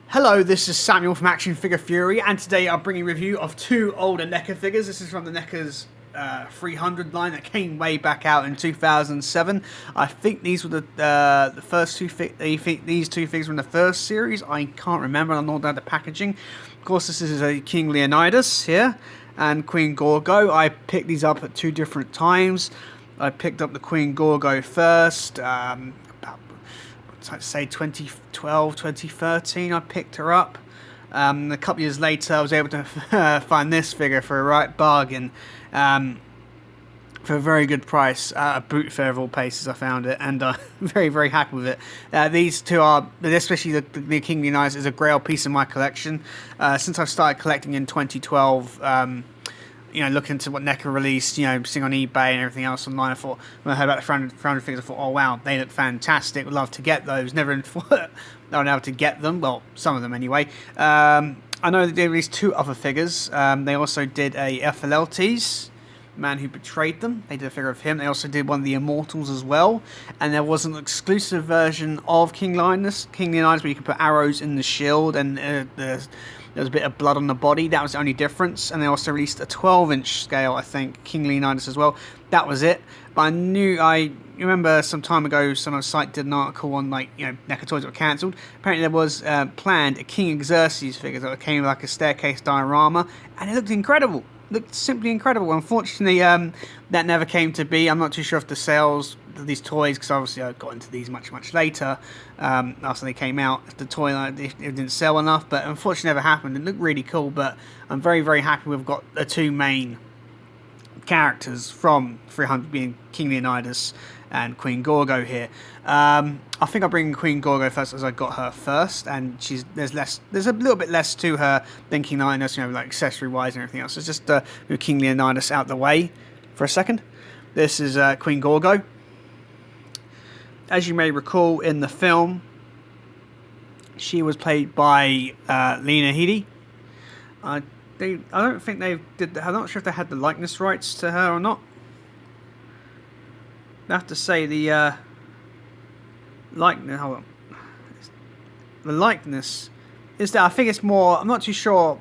Hello, this is Samuel from Action Figure Fury, and today I'm bringing a review of two older NECA figures. This is from the NECA's 300 line that came way back out in 2007. I think these were the first two. These two figures were in the first series. I can't remember. I'm not down the packaging. Of course, this is a King Leonidas here and Queen Gorgo. I picked these up at two different times. I picked up the Queen Gorgo first. I'd say 2012, 2013, I picked her up. A couple of years later, I was able to find this figure for a right bargain, for a very good price, at a boot fair of all places. I found it, and very, very happy with it. These two are, especially the King Leonidas, is a grail piece in my collection. Since I've started collecting in 2012, looking into what NECA released, seeing on eBay and everything else online, I thought, when I heard about the 300 figures, I thought, oh wow, they look fantastic, would love to get those. Never thought I would able to get them, well, some of them anyway. I know that they released two other figures. They also did a FLLTs, Man Who Betrayed Them. They did a figure of him. They also did one of the Immortals as well. And there was an exclusive version of King Leonidas, where you could put arrows in the shield, and there was a bit of blood on the body. That was the only difference. And they also released a 12-inch scale, I think, King Leonidas as well. That was it. But I remember some time ago, some site did an article on, NECA toys that were cancelled. Apparently there was planned a King Xerxes figure that came with like a staircase diorama, and it looked incredible. Looked simply incredible. Unfortunately, that never came to be. I'm not too sure if the sales of these toys, because obviously I got into these much later, after they came out. If the toy it didn't sell enough, but unfortunately never happened. It looked really cool, but I'm very, very happy we've got the two main characters from 300 being King Leonidas and Queen Gorgo here. I think I'll bring Queen Gorgo first, as I got her first, and there's a little bit less to her than King Leonidas, like accessory wise and everything else. So just move King Leonidas out the way for a second. This is Queen Gorgo. As you may recall, in the film, she was played by Leonidas. I don't think they did. I'm not sure if they had the likeness rights to her or not. I have to say the likeness. Hold on. The likeness is that I think it's more. I'm not too sure.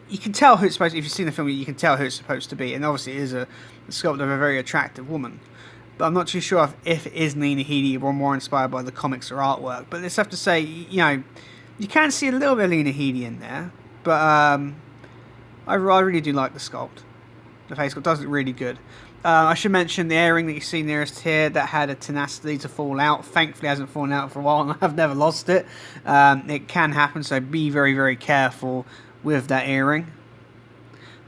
You can tell who it's supposed to. If you've seen the film, you can tell who it's supposed to be, and obviously it is a sculpt of a very attractive woman. But I'm not too sure if it is Leonidas or more inspired by the comics or artwork. But let's have to say, you can see a little bit of Leonidas in there, but I really do like the sculpt. The face sculpt does look really good. I should mention the earring that you see nearest here that had a tenacity to fall out. Thankfully, it hasn't fallen out for a while, and I've never lost it. It can happen, so be very, very careful with that earring.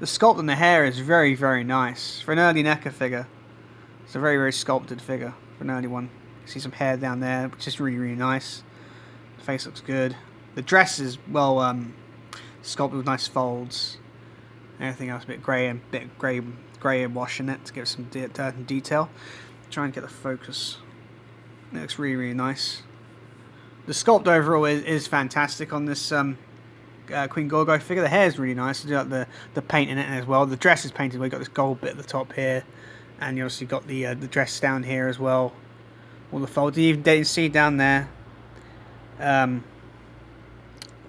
The sculpt on the hair is very, very nice. For an early NECA figure, it's a very, very sculpted figure for an early one. You see some hair down there, which is really, really nice. The face looks good. The dress is, well, sculpted with nice folds. Everything else a bit grey wash in it to give some dirt and detail. Try and get the focus. It looks really, really nice. The sculpt overall is fantastic on this Queen Gorgo figure. The hair is really nice. You got the paint in it as well. The dress is painted. We've got this gold bit at the top here, and you obviously got the dress down here as well. All the folds. You even see down there. I'm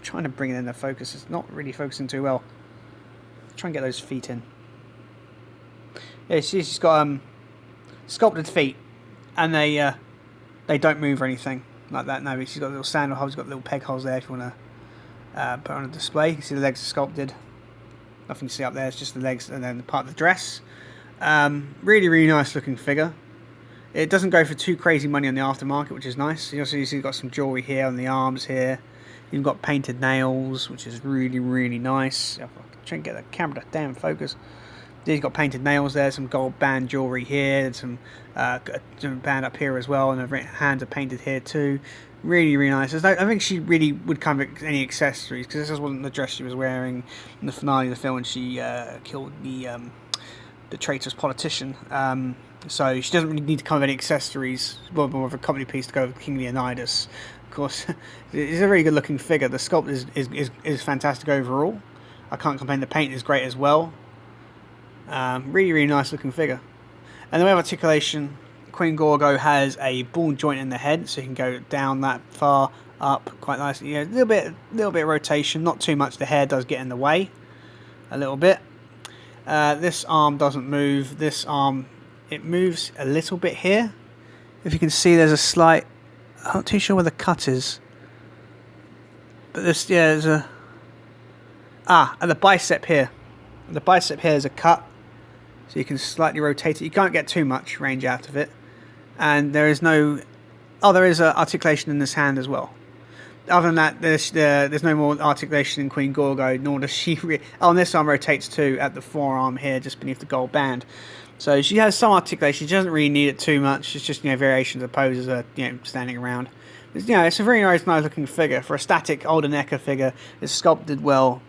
trying to bring it into focus. It's not really focusing too well. Try and get those feet in. Yeah, she's got sculpted feet, and they don't move or anything like that. No, she's got little sandal holes, got little peg holes there if you want to put on a display. You see the legs are sculpted. Nothing to see up there. It's just the legs and then the part of the dress. Really, really nice looking figure. It doesn't go for too crazy money on the aftermarket, which is nice. You also see you've got some jewelry here on the arms here. You've got painted nails, which is really, really nice. Try and get the camera to damn focus. You've got painted nails there, some gold band jewelry here, and some band up here as well, and her hands are painted here too. Really, really nice. I think she really would come with any accessories, because this wasn't the dress she was wearing in the finale of the film when she killed the traitorous politician. So she doesn't really need to come with any accessories. Well, more of a company piece to go with King Leonidas. Of course, it's a very good looking figure. The sculpt is fantastic overall. I can't complain. The paint is great as well. Really, really nice looking figure. And the way of articulation, Queen Gorgo has a ball joint in the head, so you can go down that far up quite nicely. Yeah, a little bit of rotation, not too much. The hair does get in the way a little bit. This arm doesn't move. This arm, it moves a little bit here. If you can see, there's a slight. I'm not too sure where the cut is, but this, yeah, there's a at the bicep here. The bicep here is a cut, so you can slightly rotate it. You can't get too much range out of it, and there is no. Oh, there is articulation in this hand as well. Other than that, there's no more articulation in Queen Gorgo, nor does she. And this arm rotates too at the forearm here, just beneath the gold band. So she has some articulation. She doesn't really need it too much. It's just variations of poses are standing around. It's, it's a very nice looking figure for a static older NECA figure. It's sculpted well.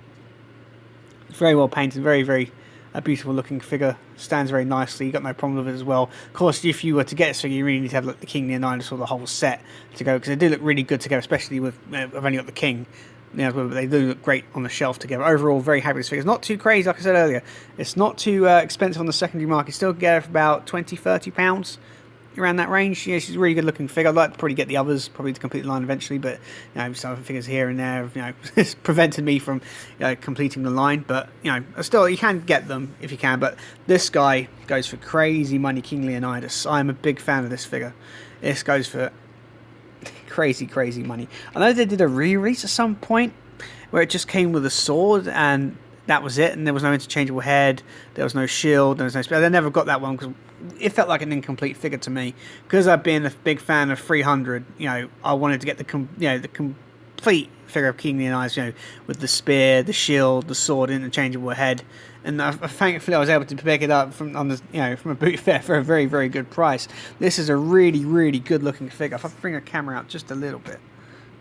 It's very well painted. Very a beautiful looking figure. Stands very nicely. You got no problem with it as well. Of course, if you were to get this figure, you really need to have the King, Leonidas, or the whole set to go, because they do look really good together, especially with I've only got the King. But they do look great on the shelf together. Overall, very happy with this figure. It's not too crazy, like I said earlier. It's not too expensive on the secondary market. Still get it for about £20–30 around that range. Yeah, she's a really good looking figure. I'd like to probably get the others, probably to complete the line eventually, but some figures here and there it's prevented me from completing the line. But still, you can get them if you can. But this guy goes for crazy money. King Leonidas. I'm a big fan of this figure. This goes for crazy money. I know they did a re-release at some point where it just came with a sword and that was it, and there was no interchangeable head, there was no shield, there was no spear. They never got that one because it felt like an incomplete figure to me. Because I've been a big fan of 300, I wanted to get the complete figure of King Leonidas, with the spear, the shield, the sword, interchangeable head. And thankfully, I was able to pick it up from from a boot fair for a very good price. This is a really good looking figure. If I bring the camera out just a little bit,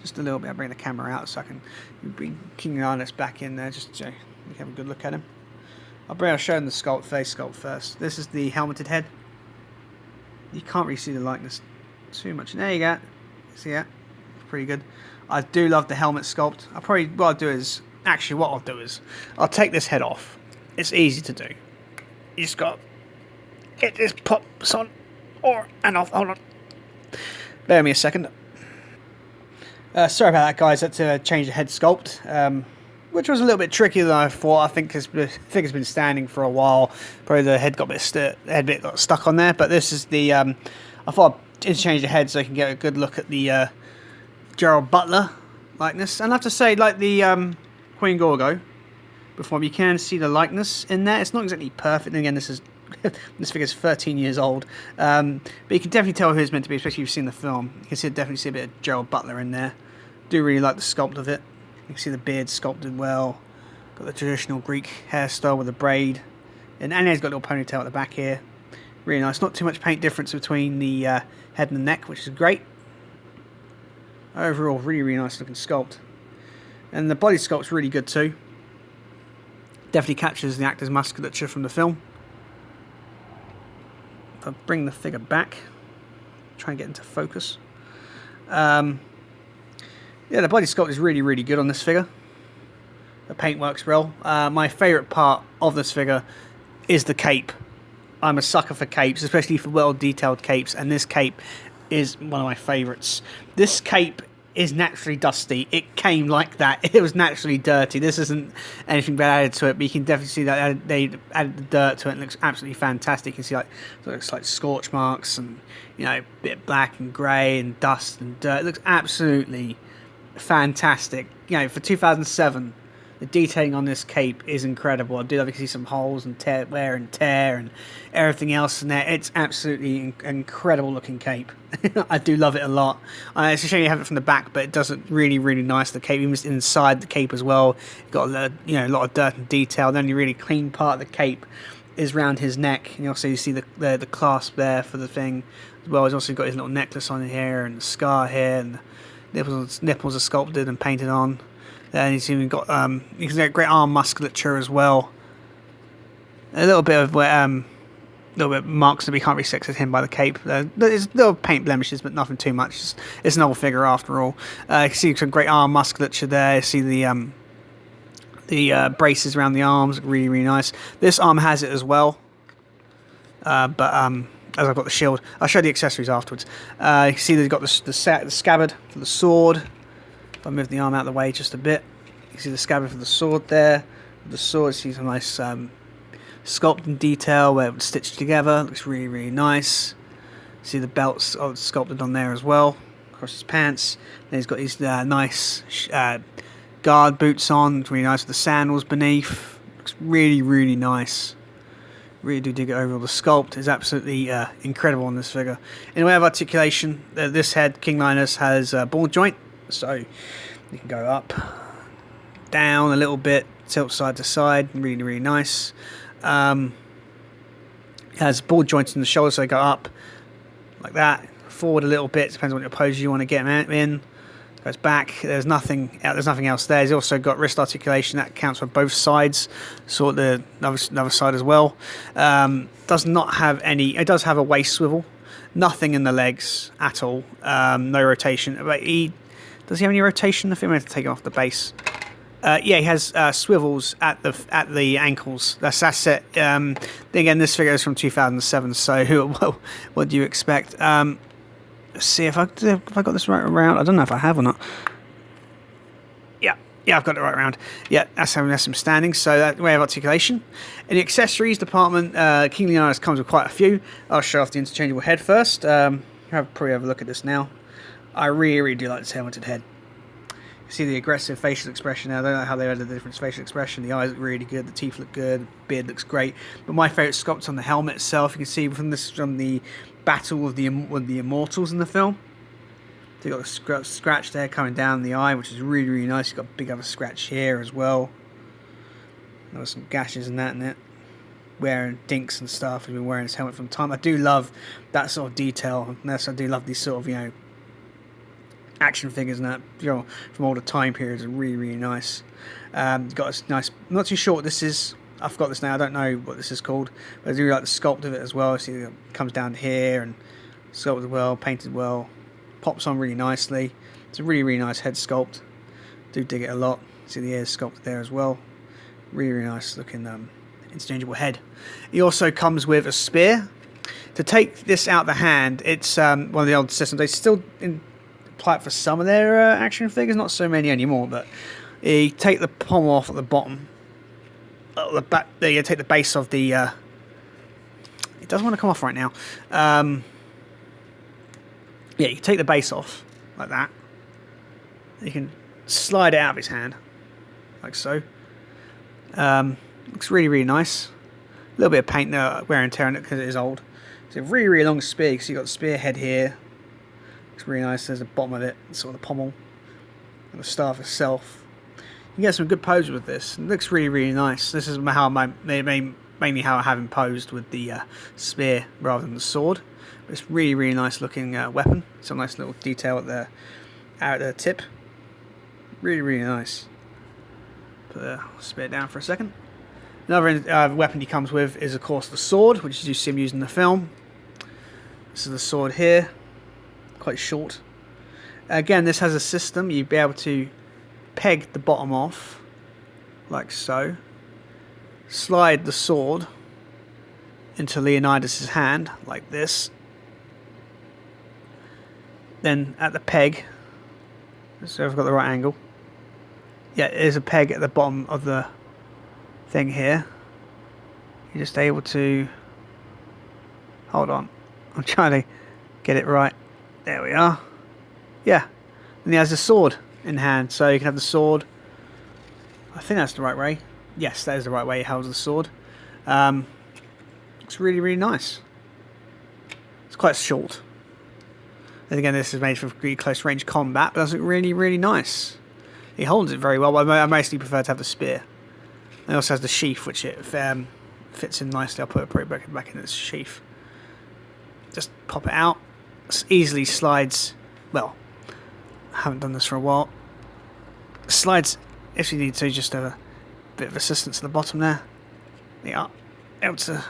I bring the camera out so I can bring King Leonidas back in there, just so you can have a good look at him. I'll show him the face sculpt first. This is the helmeted head. You can't really see the likeness too much. There you go. See that? Pretty good. I do love the helmet sculpt. What I'll do is I'll take this head off. It's easy to do. You just got get this pops on and off. Hold on. Bear me a second. Sorry about that, guys. I had to change the head sculpt, which was a little bit trickier than I thought. I think the figure's been standing for a while. Probably the head got a bit got stuck on there. But this is the. I thought I'd interchange the head so I can get a good look at the Gerald Butler likeness. And I have to say, like the Queen Gorgo before, you can see the likeness in there. It's not exactly perfect. And again, this figure's 13 years old, but you can definitely tell who it's meant to be, especially if you've seen the film. You can definitely see a bit of Gerald Butler in there. Do really like the sculpt of it. You can see the beard sculpted well. Got the traditional Greek hairstyle with a braid, and he's got a little ponytail at the back here. Really nice. Not too much paint difference between the head and the neck, which is great. Overall, really nice looking sculpt, and the body sculpt's really good too. Definitely captures the actor's musculature from the film. If I bring the figure back, try and get into focus. Yeah, the body sculpt is really good on this figure. The paint works well. My favourite part of this figure is the cape. I'm a sucker for capes, especially for well-detailed capes, and this cape is one of my favourites. This cape is naturally dusty. It came like that. It was naturally dirty. This isn't anything bad added to it, but you can definitely see that they added the dirt to it. It looks absolutely fantastic. You can see it looks like scorch marks and a bit of black and grey and dust and dirt. It looks absolutely fantastic. For 2007, the detailing on this cape is incredible. I do love to see some holes and wear and tear and everything else in there. It's absolutely incredible looking cape. I do love it a lot. It's a shame you have it from the back, but it does look really nice. The cape, even inside the cape as well, you've got a lot of dirt and detail. The only really clean part of the cape is around his neck, and also you see the clasp there for the thing as well. He's also got his little necklace on here and the scar here, and the nipples are sculpted and painted on. And he's even got you can see great arm musculature as well. A little bit of marks that we can't really see him by the cape. There's little paint blemishes, but nothing too much. It's an old figure after all. You can see some great arm musculature there. You see the braces around the arms, really nice. This arm has it as well, but as I've got the shield, I'll show the accessories afterwards. You can see they've got the scabbard for the sword. If I move the arm out of the way just a bit, you can see the scabbard for the sword there. The sword, see some nice sculpting detail where it's stitched together. Looks really, really nice. See the belts sculpted on there as well, across his pants. Then he's got these nice guard boots on, really nice with the sandals beneath. Looks really, really nice. Really do dig it over. The sculpt is absolutely incredible on this figure. In the way of articulation, this head, King Leonidas, has a ball joint, so you can go up, down a little bit, tilt side to side, really, really nice. It has ball joints in the shoulders, so they go up like that, forward a little bit, depends on what pose you want to get him in. Goes back. There's nothing else there. He's also got wrist articulation that counts for both sides, sort of the other side as well. Does not have any. It does have a waist swivel. Nothing in the legs at all. No rotation. But does he have any rotation? I think we have to take him off the base. Yeah, he has swivels at the ankles. That's it. Again, this figure is from 2007. So what do you expect? Let's see if I got this right around. I don't know if I have or not. Yeah, I've got it right around. Yeah, that's having some standing. So that way of articulation. In the accessories department, King Leonidas comes with quite a few. I'll show off the interchangeable head first. Probably have a look at this now. I really, really do like this helmeted head. You see the aggressive facial expression now. I don't know how they added the different facial expression. The eyes look really good. The teeth look good. The beard looks great. But my favourite sculpt's on the helmet itself. You can see from the battle with the immortals in the film. So you've got a scratch there coming down the eye, which is really, really nice. You've got a big other scratch here as well. There were some gashes and that in it. Wearing dinks and stuff. He's been wearing his helmet from time. I do love that sort of detail. And I do love these sort of, action figures and that, from all the time periods are really, really nice. Got a nice. I'm not too sure what this is. I forgot this now. I don't know what this is called, but I do like the sculpt of it as well. See, it comes down here and sculpted well, painted well, pops on really nicely. It's a really, really nice head sculpt. Do dig it a lot. See the ears sculpted there as well. Really, really nice looking interchangeable head. He also comes with a spear. To take this out the hand, it's one of the old systems. They still apply it for some of their action figures, not so many anymore, but you take the pommel off at the bottom. The back, there you take the base of the. It doesn't want to come off right now. Yeah, you take the base off like that. You can slide it out of his hand, like so. Looks really, really nice. A little bit of paint there, wear and tear on it because it is old. It's a really, really long spear. So you've got the spear head here. Looks really nice. There's the bottom of it, sort of the pommel, and the staff itself. You can get some good poses with this. It looks really, really nice. This is how mainly how I have him posed with the spear rather than the sword. But it's really, really nice looking weapon. Some nice little detail at the tip. Really, really nice. Put the spear down for a second. Another weapon he comes with is, of course, the sword, which you see him using in the film. This is the sword here. Quite short. Again, this has a system. You'd be able to peg the bottom off, like so. Slide the sword into Leonidas' hand, like this. Then at the peg, so I've got the right angle. Yeah, there's a peg at the bottom of the thing here. You're just able to... Hold on. I'm trying to get it right. There we are. Yeah. And he has a sword in hand, so you can have the sword. I think that's the right way. Yes, that is the right way he holds the sword. Looks really, really nice. It's quite short. And again, this is made for really close range combat, but does look really, really nice. He holds it very well, but I mostly prefer to have the spear. And it also has the sheath, which it fits in nicely. I'll put it back in its sheath. Just pop it out. It easily slides. Well, I haven't done this for a while. Slides, if you need to, just have a bit of assistance at the bottom there. You are able to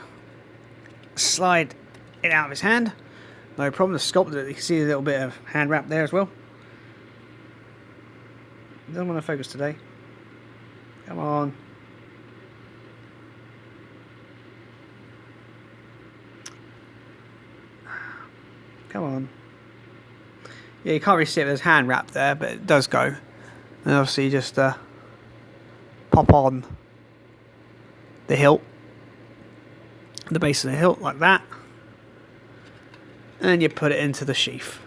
slide it out of his hand. No problem. The sculpted it. You can see a little bit of hand wrap there as well. Doesn't want to focus today. Come on. Come on. Yeah, you can't really see it. There's hand wrap there, but it does go. And obviously you just pop on the hilt, the base of the hilt like that, and you put it into the sheath.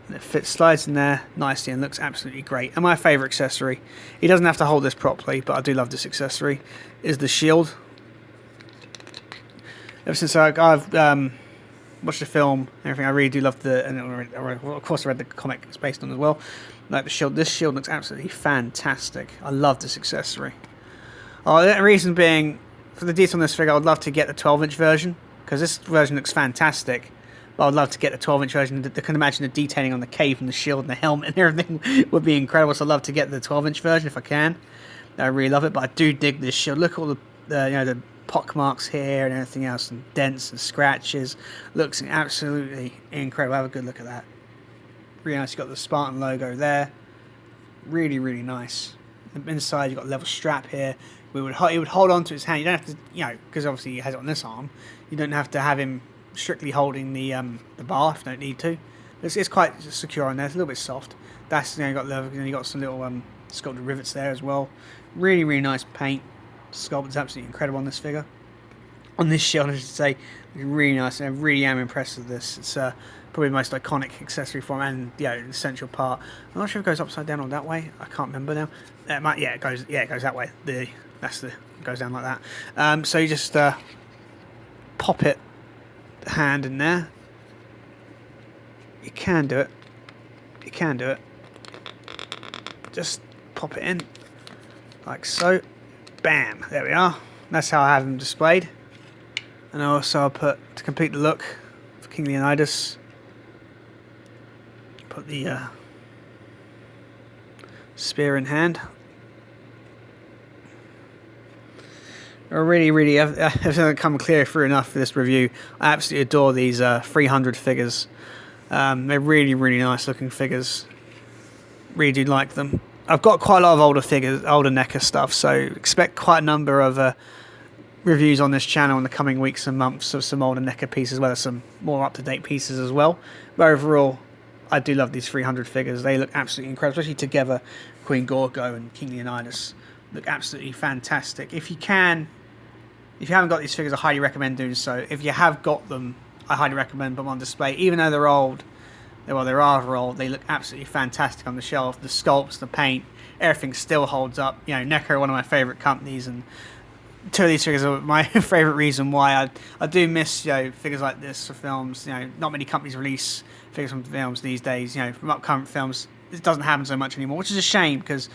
And it slides in there nicely and looks absolutely great. And my favourite accessory, he doesn't have to hold this properly, but I do love this accessory, is the shield. Ever since I've watched the film and everything, I really do love and of course I read the comic it's based on as well. Like the shield, this shield looks absolutely fantastic. I love this accessory. The reason being, for the detail on this figure, I would love to get the 12-inch version, because this version looks fantastic. But I would love to get the 12-inch version. I can imagine the detailing on the cape and the shield and the helmet and everything would be incredible. So I'd love to get the 12-inch version if I can. I really love it, but I do dig this shield. Look at all the pock marks here and everything else, and dents and scratches. Looks absolutely incredible. Have a good look at that. Really nice. You've got the Spartan logo there. Really, really nice. Inside you've got a level strap here. He would hold on to his hand. You don't have to, because obviously he has it on this arm. You don't have to have him strictly holding the bar if you don't need to. It's quite secure on there. It's a little bit soft. That's you got some little sculpted rivets there as well. Really, really nice paint. Sculpt is absolutely incredible on this figure. On this shield, I should say, really nice, and I really am impressed with this. It's probably the most iconic accessory for him, and the essential part. I'm not sure if it goes upside down or that way. I can't remember now. It goes that way. It goes down like that. So you just pop it, the hand in there. You can do it. Just pop it in like so. Bam, there we are. That's how I have them displayed. And also I'll put, to complete the look for King Leonidas, put the spear in hand. I really have come clear through enough for this review. I absolutely adore these 300 figures. They're really, really nice looking figures. Really do like them. I've got quite a lot of older NECA stuff, so expect quite a number of reviews on this channel in the coming weeks and months of some older NECA pieces, as well as some more up-to-date pieces as well. But overall, I do love these 300 figures. They look absolutely incredible, especially together. Queen Gorgo and King Leonidas look absolutely fantastic. If you haven't got these figures, I highly recommend doing so. If you have got them, I highly recommend them on display, even though they're old. Well, they're rather old. They look absolutely fantastic on the shelf. The sculpts, the paint, everything still holds up. NECA are one of my favourite companies, and two of these figures are my favourite reason why I do miss figures like this for films. Not many companies release figures from films these days. From upcoming films, it doesn't happen so much anymore, which is a shame because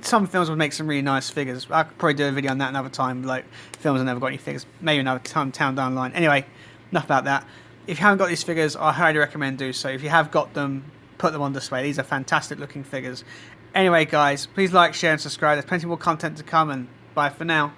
some films would make some really nice figures. I could probably do a video on that another time, like films that never got any figures, maybe another time down the line. Anyway, enough about that. If you haven't got these figures, I highly recommend do so. If you have got them, put them on display. These are fantastic looking figures. Anyway, guys, please like, share, and subscribe. There's plenty more content to come, and bye for now.